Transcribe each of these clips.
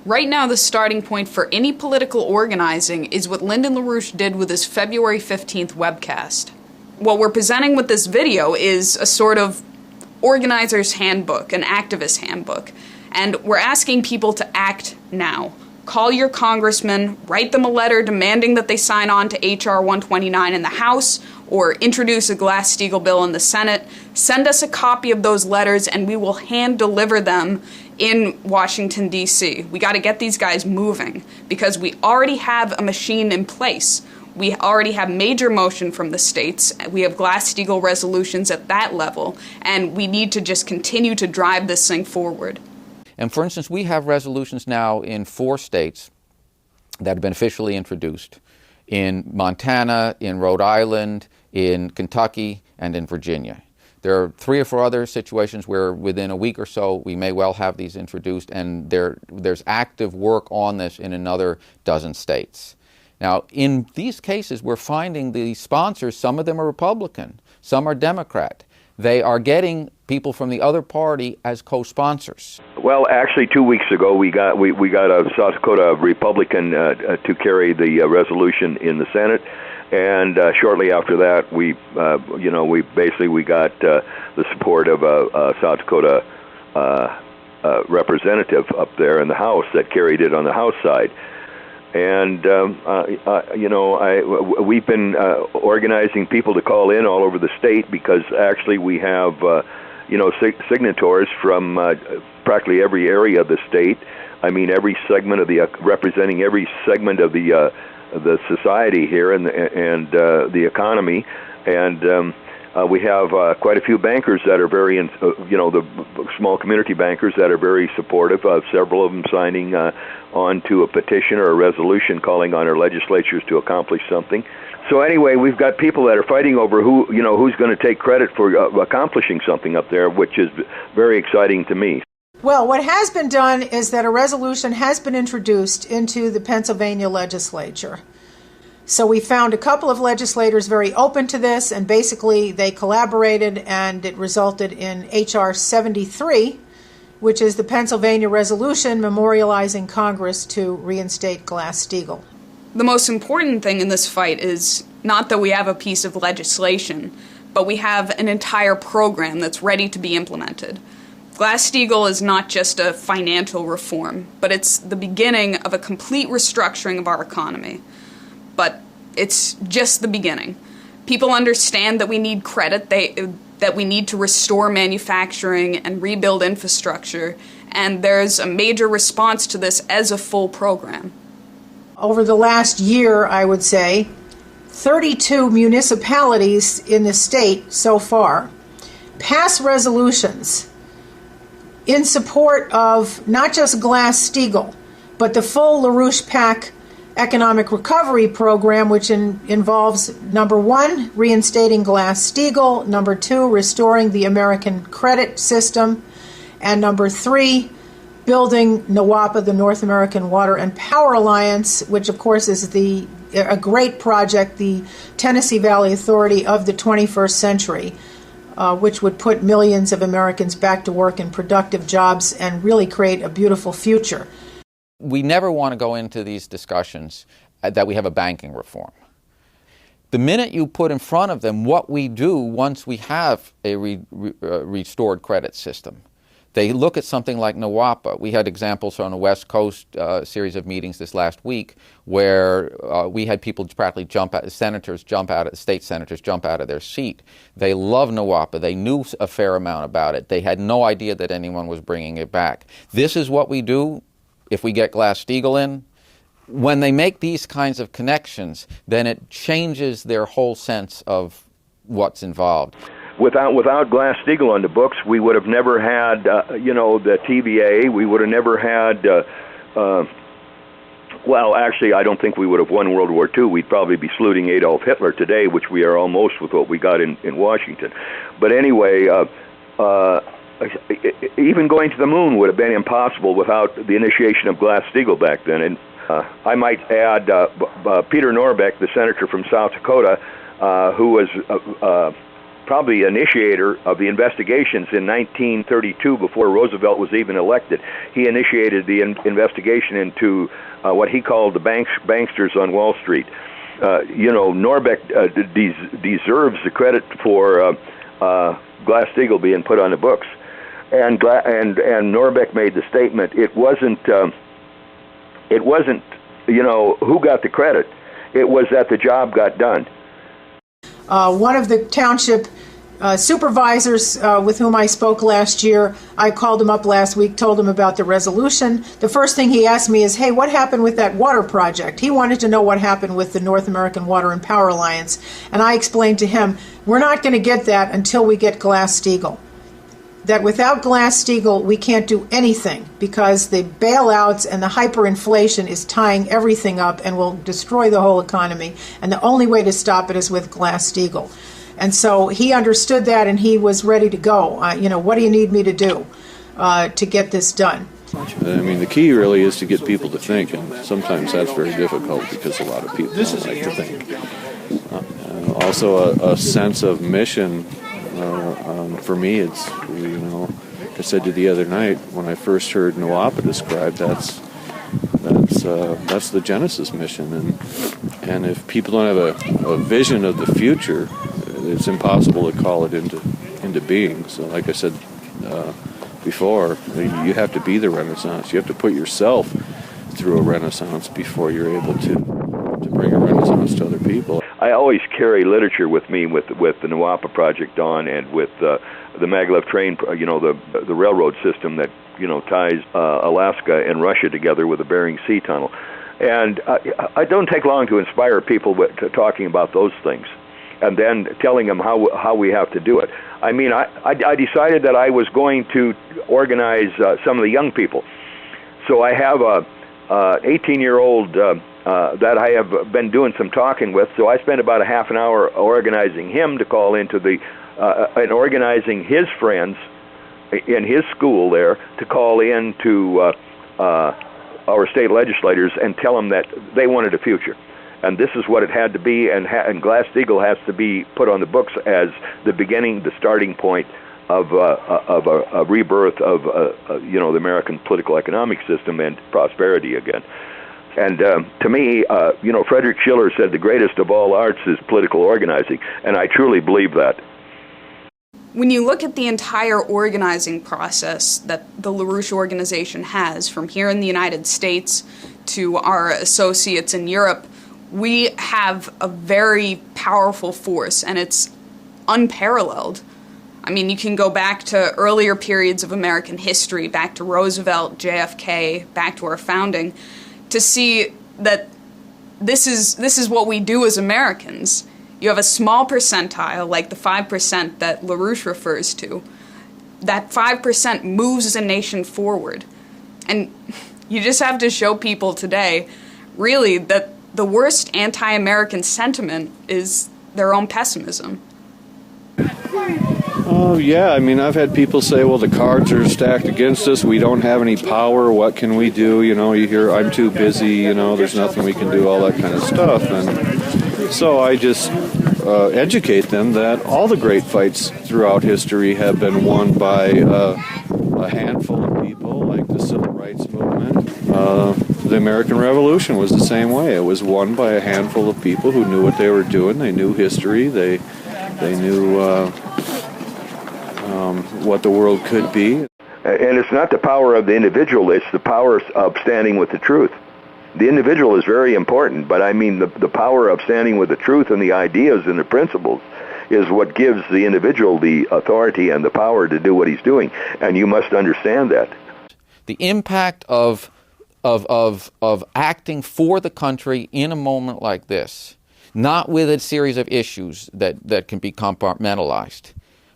Right now, the starting point for any political organizing is what Lyndon LaRouche did with his February 15th webcast. What we're presenting with this video is a sort of organizer's handbook, an activist handbook, and we're asking people to act now. Call your congressman, write them a letter demanding that they sign on to H.R. 129 in the House, or introduce a Glass-Steagall bill in the Senate. Send us a copy of those letters and we will hand-deliver them in Washington, D.C. We got to get these guys moving because we already have a machine in place. We already have major motion from the states. We have Glass-Steagall resolutions at that level, and we need to just continue to drive this thing forward. And for instance, we have resolutions now in 4 states that have been officially introduced: in Montana, in Rhode Island, in Kentucky, and in Virginia. There are 3 or 4 other situations where within a week or so we may well have these introduced, and there's active work on this in another dozen states. Now, in these cases, we're finding the sponsors, some of them are Republican, some are Democrat. They are getting people from the other party as co-sponsors. Well, actually, 2 weeks ago, we got a South Dakota Republican to carry the resolution in the Senate, and shortly after that, we got the support of a South Dakota representative up there in the House that carried it on the House side. And, we've been organizing people to call in all over the state because actually we have, signatories from practically every area of the state. I mean, every segment of representing every segment of the society here and the economy. And we have quite a few bankers that are very, the small community bankers that are very supportive, several of them signing on to a petition or a resolution calling on our legislatures to accomplish something. So anyway, we've got people that are fighting over who's going to take credit for accomplishing something up there, which is very exciting to me. Well, what has been done is that a resolution has been introduced into the Pennsylvania legislature. So we found a couple of legislators very open to this, and basically they collaborated, and it resulted in H.R. 73, which is the Pennsylvania resolution memorializing Congress to reinstate Glass-Steagall. The most important thing in this fight is not that we have a piece of legislation, but we have an entire program that's ready to be implemented. Glass-Steagall is not just a financial reform, but it's the beginning of a complete restructuring of our economy. But it's just the beginning. People understand that we need credit, that we need to restore manufacturing and rebuild infrastructure, and there's a major response to this as a full program. Over the last year, I would say, 32 municipalities in the state so far pass resolutions in support of not just Glass-Steagall, but the full LaRouche PAC economic recovery program, which involves, number 1, reinstating Glass-Steagall, number 2, restoring the American credit system, and number 3, building NWAPA, the North American Water and Power Alliance, which of course is a great project, the Tennessee Valley Authority of the 21st century, which would put millions of Americans back to work in productive jobs and really create a beautiful future. We never want to go into these discussions that we have a banking reform. The minute you put in front of them what we do once we have a restored credit system, they look at something like NWAPA. We had examples on the West Coast series of meetings this last week where we had people practically state senators jump out of their seat. They love NWAPA. They knew a fair amount about it. They had no idea that anyone was bringing it back. This is what we do if we get Glass-Steagall in. When they make these kinds of connections, then it changes their whole sense of what's involved. Without Glass-Steagall on the books, we would have never had, the TVA. We would have never had, I don't think we would have won World War II. We'd probably be saluting Adolf Hitler today, which we are almost with what we got in Washington. But anyway, even going to the moon would have been impossible without the initiation of Glass-Steagall back then. And I might add Peter Norbeck, the senator from South Dakota, who was probably initiator of the investigations in 1932, before Roosevelt was even elected. He initiated the investigation into what he called the banksters on Wall Street. Norbeck deserves the credit for Glass-Steagall being put on the books, and Norbeck made the statement. It wasn't who got the credit. It was that the job got done. One of the township supervisors with whom I spoke last year, I called him up last week, told him about the resolution. The first thing he asked me is, hey, what happened with that water project? He wanted to know what happened with the North American Water and Power Alliance. And I explained to him, we're not going to get that until we get Glass-Steagall. That without Glass-Steagall, we can't do anything, because the bailouts and the hyperinflation is tying everything up and will destroy the whole economy. And the only way to stop it is with Glass-Steagall. And so he understood that, and he was ready to go. What do you need me to do to get this done? I mean, the key really is to get people to think, and sometimes that's very difficult because a lot of people don't like to think. Also, a sense of mission. For me, it's, like I said to you the other night, when I first heard NWAPA described, that's the Genesis mission, and if people don't have a vision of the future, it's impossible to call it into being. So, like I said before, you have to be the Renaissance. You have to put yourself through a Renaissance before you're able to bring a Renaissance to other people. I always carry literature with me with the NWAPA project on, and with the maglev train, the railroad system that ties Alaska and Russia together with the Bering Sea tunnel. And I don't take long to inspire people to talking about those things, and then telling them how we have to do it. I mean, I decided that I was going to organize some of the young people. So I have a 18-year-old that I have been doing some talking with. So I spent about a half an hour organizing him to call into and organizing his friends in his school there to call in to our state legislators and tell them that they wanted a future. And this is what it had to be, and Glass-Steagall has to be put on the books as the beginning, the starting point of a rebirth of the American political economic system and prosperity again. And to me, Frederick Schiller said the greatest of all arts is political organizing, and I truly believe that. When you look at the entire organizing process that the LaRouche organization has, from here in the United States to our associates in Europe, we have a very powerful force, and it's unparalleled. I mean, you can go back to earlier periods of American history, back to Roosevelt, JFK, back to our founding, to see that this is what we do as Americans. You have a small percentile, like the 5% that LaRouche refers to. That 5% moves a nation forward. And you just have to show people today, really, that the worst anti-American sentiment is their own pessimism. Oh, yeah. I mean, I've had people say, well, the cards are stacked against us. We don't have any power. What can we do? You hear, I'm too busy. There's nothing we can do, all that kind of stuff. And so I just educate them that all the great fights throughout history have been won by a handful of people, like the Civil Rights Movement. The American Revolution was the same way. It was won by a handful of people who knew what they were doing. They knew history. They knew what the world could be. And it's not the power of the individual, it's the power of standing with the truth. The individual is very important, but I mean the power of standing with the truth and the ideas and the principles is what gives the individual the authority and the power to do what he's doing, and you must understand that. The impact of acting for the country in a moment like this, not with a series of issues that can be compartmentalized,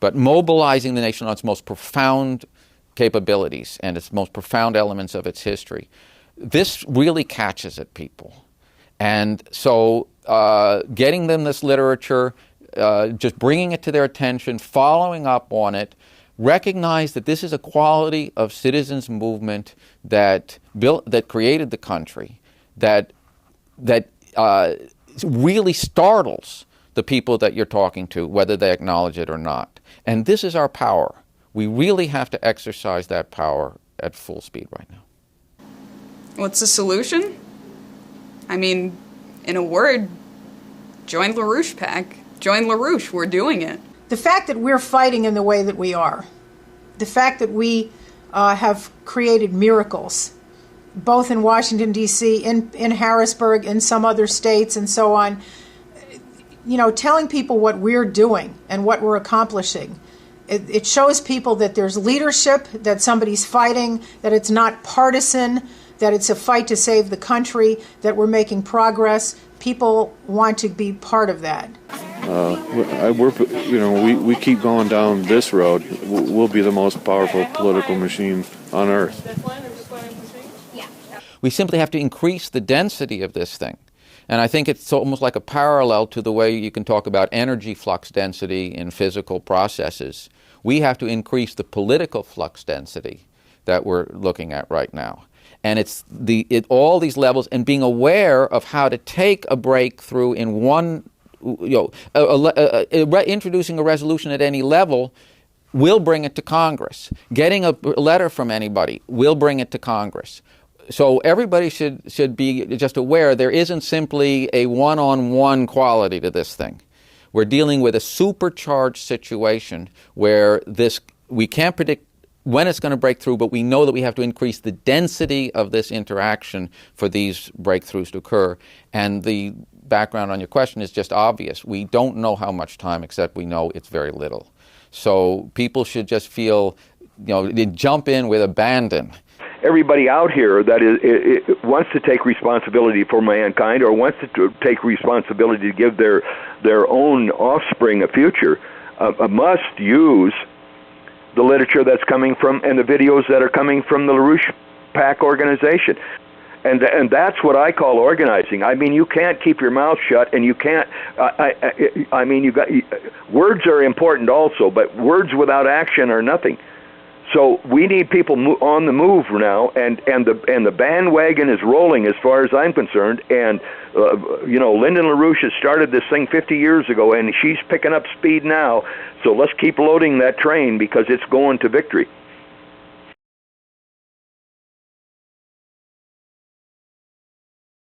but mobilizing the nation on its most profound capabilities and its most profound elements of its history. This really catches at people. And so getting them this literature, just bringing it to their attention, following up on it, recognize that this is a quality of citizens' movement that created the country, that really startles the people that you're talking to, whether they acknowledge it or not. And this is our power. We really have to exercise that power at full speed right now. What's the solution? I mean, in a word, join LaRouche PAC. Join LaRouche. We're doing it. The fact that we're fighting in the way that we are, the fact that we have created miracles, both in Washington, D.C., in Harrisburg, in some other states, and so on, telling people what we're doing and what we're accomplishing, it shows people that there's leadership, that somebody's fighting, that it's not partisan, that it's a fight to save the country, that we're making progress. People want to be part of that. We keep going down this road. We'll be the most powerful political machine on earth. We simply have to increase the density of this thing. And I think it's almost like a parallel to the way you can talk about energy flux density in physical processes. We have to increase the political flux density that we're looking at right now. And it's all these levels, and being aware of how to take a breakthrough in one, introducing a resolution at any level will bring it to Congress. Getting a letter from anybody will bring it to Congress. So everybody should be just aware there isn't simply a one-on-one quality to this thing. We're dealing with a supercharged situation where we can't predict when it's going to break through, but we know that we have to increase the density of this interaction for these breakthroughs to occur. And the background on your question is just obvious. We don't know how much time, except we know it's very little. So people should just feel, jump in with abandon. Everybody out here that wants to take responsibility for mankind, or wants to take responsibility to give their own offspring a future, must use the literature that's coming from and the videos that are coming from the LaRouche PAC organization. And that's what I call organizing. I mean, you can't keep your mouth shut, and you can't, words are important also, but words without action are nothing. So we need people on the move now, and the bandwagon is rolling as far as I'm concerned. And Lyndon LaRouche has started this thing 50 years ago, and she's picking up speed now. So let's keep loading that train because it's going to victory.